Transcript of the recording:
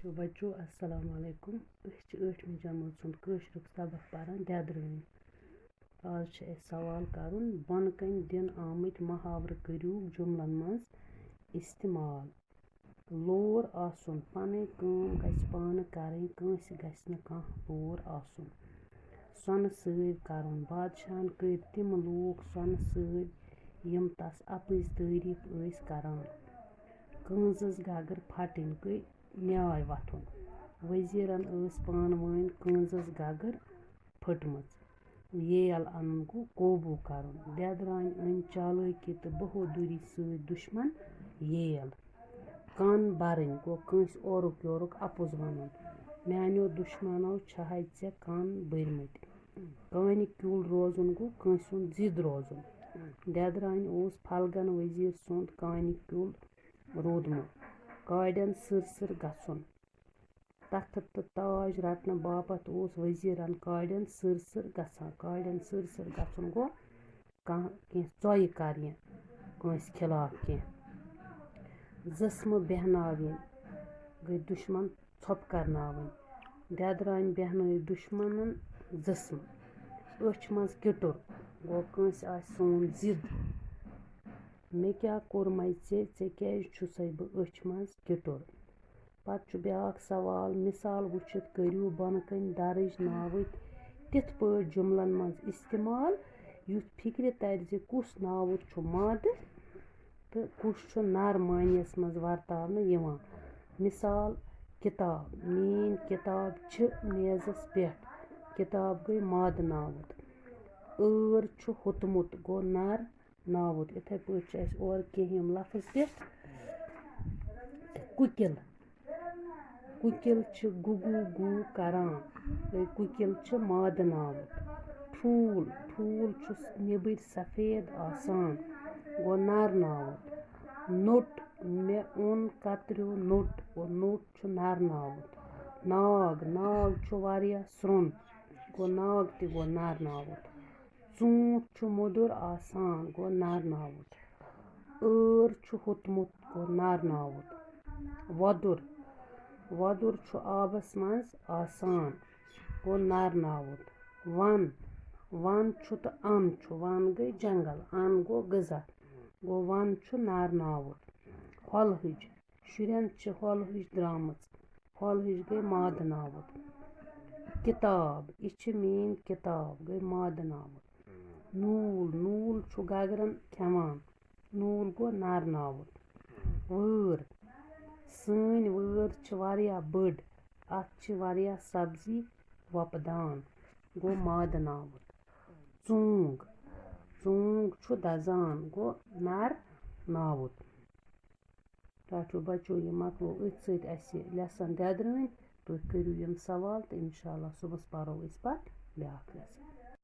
तो बच्चों अस्सलाम वालेकुम। ٲٹھمہِ जमात सुंद कٲशरुक सबक परान ददरवें। आज सवाल करन बन कन दिन आमत मुहावरٕ करियो जुमलन मज इस्तेमाल। लोर आसुन पन काम गछ पान करन कंस गछ न कह लोर आसुन। सोन सैव करन बादशाहन कर तिम लोग सोन सैव यम तस अपज तारीफ ऐस करान। कंजस गगर फटन गई न्याय वथुन। वजीरन ऐस पान वन कंजस गगर फटमच। येल अनन गो कोबू करन। ददरान अन चालकी तो बहादुरी सत दुश्मन येल। कान बरन गो कंस ओरुक योरुक अपुज वनुन। म्यानो दुश्मनो छहाय ऐ कान बरमत। कान क्यूल रोजन गो कंस जिद रोजन। ददरान ओस फलगन वजीर सुंद कान क्यूल रोदमो। काड़न सर गछुन। तख्त तो ताज रटन बापत ओस वजीरन काड़न सर गछान। काड़न सर गछुन गो कह चोय करन कंस खिलाफ कह। जस्म बेहनावन गई दुश्मन छप करनावन। ददरान बेहन दुश्मन जस्म। अच मज किटुर गो कंस आस सोन जिद। मे क्या कोरमे ऐ क्या छुसै बह अच मज किटुर। पत ब्याक सवाल मिसाल वुचित करियो बन कन दर्ज नावत तिथ पट जुमलन मज इस्तेमाल युथ फिक्र तर ज कुस नावत छु माद तो कुस छु नर मानियस मज वर्तावन यिवान। मिसाल किताब मीन किताब छ मेजस पेट। किताब गई माद नावत। ऐर छु होतमुत गो नर नावत। इथे पे और कह लफ्ज दिथ। कुकिल कुकिल छ गुगु गु करान गई कुकिल छ माद नावत। ठूल ठूल छु निबर सफेद आसान गो नर नावत। नोट मे ओन कतरो नोट गो नोट छु नर नावत। नाग नाग छु वारिया स्रोन गो नाग ते गो नर नावत। चूंट छु मुदुर आसान गो नर नावत। ऐर छु होतमुत गो नर नावत। वदुर वदुर छु आबस मज आसान गो नर नावत। वन वन छु तो अन छु वन गई जंगल अन गो गजा गो वन छु नर नावत। हलहज शुरन छ हलहज द्रामच हलहज गई माद नावत। किताब यह मीन किताब गई माद नावत। नूल नूल छु गगरन खेवान नूल गो नर नावत। वैर सन वैर छ वारिया बड़ अत छ वारिया सब्जी वपदान गो माद नावत। चूंग चूंग छु दजान गो नर नावत। तो बच्चों ये मकलो अथ सत लेसन ददरन। तुम करियो यम सवाल तो इंशाल्लाह सुबह परो अस पत ब्याक लेसन।